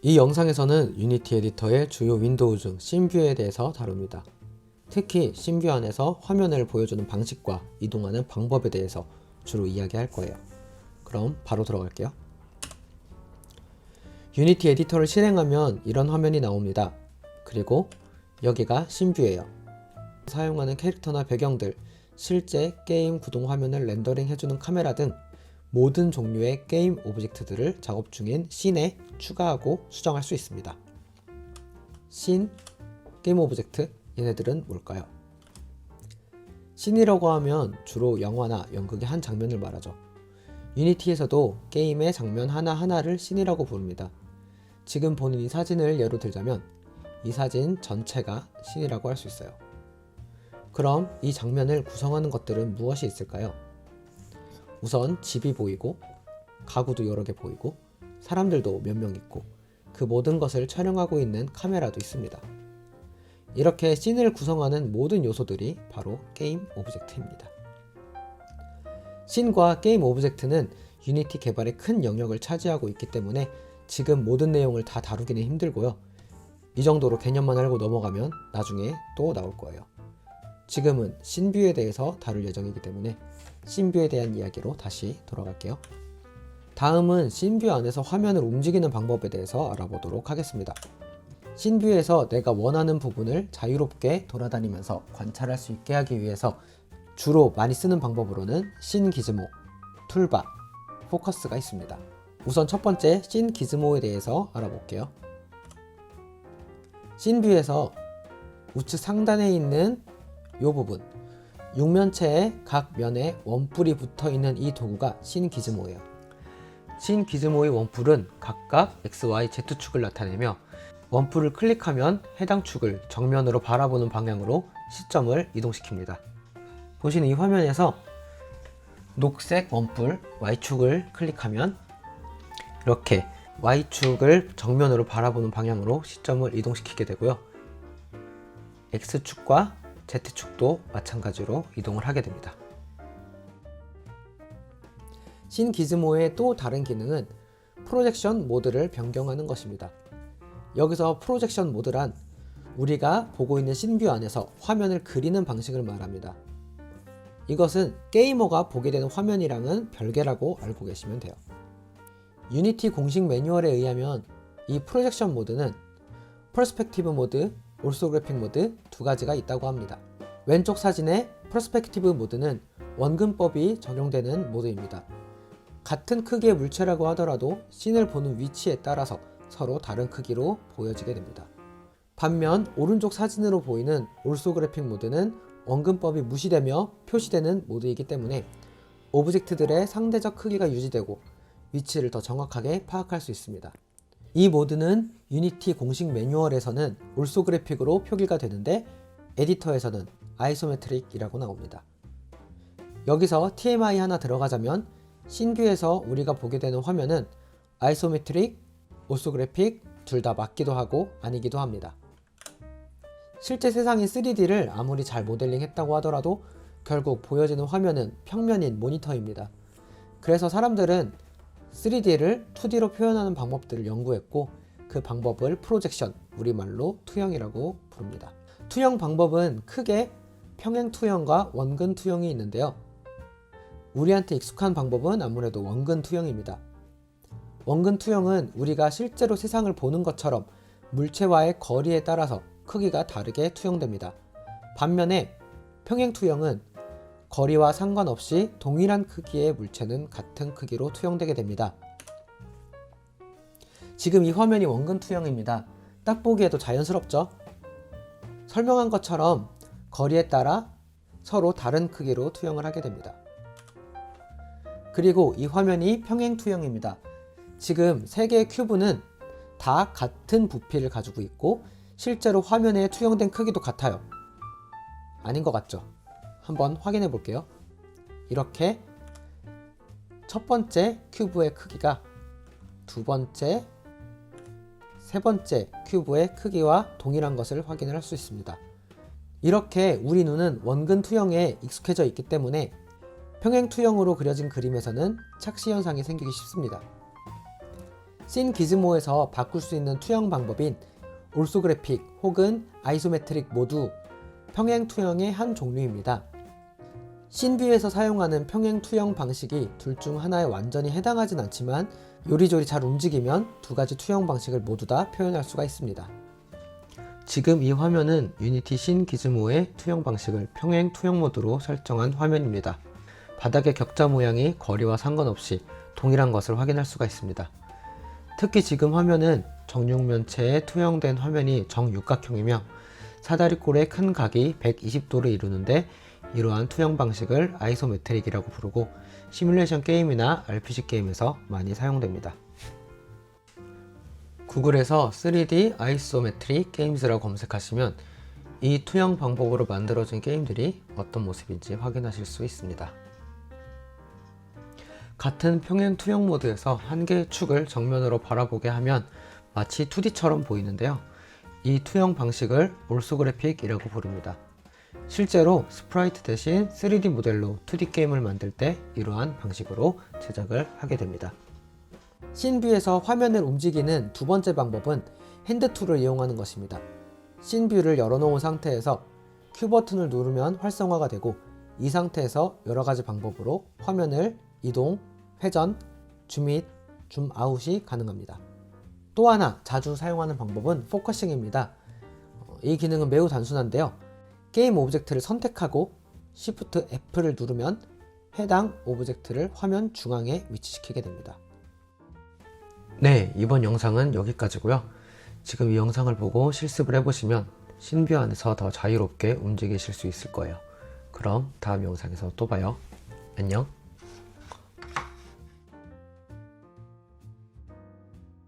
이 영상에서는 유니티 에디터의 주요 윈도우 중 씬뷰에 대해서 다룹니다. 특히 씬뷰 안에서 화면을 보여주는 방식과 이동하는 방법에 대해서 주로 이야기할 거예요. 그럼 바로 들어갈게요. 유니티 에디터를 실행하면 이런 화면이 나옵니다. 그리고 여기가 씬뷰예요. 사용하는 캐릭터나 배경들, 실제 게임 구동 화면을 렌더링 해주는 카메라 등 모든 종류의 게임 오브젝트들을 작업 중인 씬에 추가하고 수정할 수 있습니다. 씬, 게임 오브젝트, 얘네들은 뭘까요? 씬이라고 하면 주로 영화나 연극의 한 장면을 말하죠. 유니티에서도 게임의 장면 하나하나를 씬이라고 부릅니다. 지금 보는 이 사진을 예로 들자면 이 사진 전체가 씬이라고 할 수 있어요. 그럼 이 장면을 구성하는 것들은 무엇이 있을까요? 우선 집이 보이고 가구도 여러 개 보이고 사람들도 몇 명 있고 그 모든 것을 촬영하고 있는 카메라도 있습니다. 이렇게 씬을 구성하는 모든 요소들이 바로 게임 오브젝트입니다. 씬과 게임 오브젝트는 유니티 개발에 큰 영역을 차지하고 있기 때문에 지금 모든 내용을 다 다루기는 힘들고요. 이 정도로 개념만 알고 넘어가면 나중에 또 나올 거예요. 지금은 씬뷰에 대해서 다룰 예정이기 때문에 씬뷰에 대한 이야기로 다시 돌아갈게요. 다음은 씬뷰 안에서 화면을 움직이는 방법에 대해서 알아보도록 하겠습니다. 씬뷰에서 내가 원하는 부분을 자유롭게 돌아다니면서 관찰할 수 있게 하기 위해서 주로 많이 쓰는 방법으로는 씬 기즈모, 툴바, 포커스가 있습니다. 우선 첫 번째 씬 기즈모에 대해서 알아볼게요. 씬뷰에서 우측 상단에 있는 이 부분, 육면체의 각 면에 원뿔이 붙어있는 이 도구가 씬 기즈모예요. 씬 기즈모의 원뿔은 각각 X, Y, Z축을 나타내며 원뿔을 클릭하면 해당 축을 정면으로 바라보는 방향으로 시점을 이동시킵니다. 보시는 이 화면에서 녹색 원뿔 Y축을 클릭하면 이렇게 Y축을 정면으로 바라보는 방향으로 시점을 이동시키게 되고요. X축과 Z축도 마찬가지로 이동을 하게 됩니다. 씬 기즈모의 또 다른 기능은 프로젝션 모드를 변경하는 것입니다. 여기서 프로젝션 모드란 우리가 보고 있는 씬뷰 안에서 화면을 그리는 방식을 말합니다. 이것은 게이머가 보게 되는 화면이랑은 별개라고 알고 계시면 돼요. 유니티 공식 매뉴얼에 의하면 이 프로젝션 모드는 퍼스펙티브 모드, 올소그래픽 모드 두 가지가 있다고 합니다. 왼쪽 사진의 퍼스펙티브 모드는 원근법이 적용되는 모드입니다. 같은 크기의 물체라고 하더라도 씬을 보는 위치에 따라서 서로 다른 크기로 보여지게 됩니다. 반면 오른쪽 사진으로 보이는 올소그래픽 모드는 원근법이 무시되며 표시되는 모드이기 때문에 오브젝트들의 상대적 크기가 유지되고 위치를 더 정확하게 파악할 수 있습니다. 이 모드는 유니티 공식 매뉴얼에서는 올소그래픽으로 표기가 되는데 에디터에서는 아이소메트릭이라고 나옵니다. 여기서 TMI 하나 들어가자면 씬뷰에서 우리가 보게 되는 화면은 아이소메트릭, 올소그래픽 둘 다 맞기도 하고 아니기도 합니다. 실제 세상인 3D를 아무리 잘 모델링 했다고 하더라도 결국 보여지는 화면은 평면인 모니터입니다. 그래서 사람들은 3D를 2D로 표현하는 방법들을 연구했고 그 방법을 프로젝션, 우리말로 투영이라고 부릅니다. 투영 방법은 크게 평행 투영과 원근 투영이 있는데요. 우리한테 익숙한 방법은 아무래도 원근 투영입니다. 원근 투영은 우리가 실제로 세상을 보는 것처럼 물체와의 거리에 따라서 크기가 다르게 투영됩니다. 반면에 평행 투영은 거리와 상관없이 동일한 크기의 물체는 같은 크기로 투영되게 됩니다. 지금 이 화면이 원근 투영입니다. 딱 보기에도 자연스럽죠? 설명한 것처럼 거리에 따라 서로 다른 크기로 투영을 하게 됩니다. 그리고 이 화면이 평행 투영입니다. 지금 3개의 큐브는 다 같은 부피를 가지고 있고 실제로 화면에 투영된 크기도 같아요. 아닌 것 같죠? 한번 확인해 볼게요. 이렇게 첫 번째 큐브의 크기가 두 번째, 세 번째 큐브의 크기와 동일한 것을 확인을 할 수 있습니다. 이렇게 우리 눈은 원근 투영에 익숙해져 있기 때문에 평행 투영으로 그려진 그림에서는 착시 현상이 생기기 쉽습니다. 씬 기즈모에서 바꿀 수 있는 투영 방법인 올소그래픽 혹은 아이소메트릭 모두 평행 투영의 한 종류입니다. 씬뷰에서 사용하는 평행 투영 방식이 둘 중 하나에 완전히 해당하진 않지만 요리조리 잘 움직이면 두 가지 투영 방식을 모두 다 표현할 수가 있습니다. 지금 이 화면은 유니티 씬 기즈모의 투영 방식을 평행 투영 모드로 설정한 화면입니다. 바닥의 격자 모양이 거리와 상관없이 동일한 것을 확인할 수가 있습니다. 특히 지금 화면은 정육면체에 투영된 화면이 정육각형이며 사다리꼴의 큰 각이 120도를 이루는데 이러한 투영 방식을 아이소메트릭이라고 부르고 시뮬레이션 게임이나 RPG 게임에서 많이 사용됩니다. 구글에서 3D 아이소메트릭 게임즈라고 검색하시면 이 투영 방법으로 만들어진 게임들이 어떤 모습인지 확인하실 수 있습니다. 같은 평행 투영 모드에서 한 개의 축을 정면으로 바라보게 하면 마치 2D처럼 보이는데요. 이 투영 방식을 올소그래픽이라고 부릅니다. 실제로 스프라이트 대신 3D 모델로 2D 게임을 만들 때 이러한 방식으로 제작을 하게 됩니다. 씬뷰에서 화면을 움직이는 두 번째 방법은 핸드 툴을 이용하는 것입니다. 씬뷰를 열어놓은 상태에서 Q 버튼을 누르면 활성화가 되고 이 상태에서 여러가지 방법으로 화면을 이동, 회전, 줌인, 줌아웃이 가능합니다. 또 하나 자주 사용하는 방법은 포커싱입니다. 이 기능은 매우 단순한데요. 게임 오브젝트를 선택하고 Shift F를 누르면 해당 오브젝트를 화면 중앙에 위치시키게 됩니다. 네, 이번 영상은 여기까지고요. 지금 이 영상을 보고 실습을 해보시면 씬뷰 안에서 더 자유롭게 움직이실 수 있을 거예요. 그럼 다음 영상에서 또 봐요. 안녕.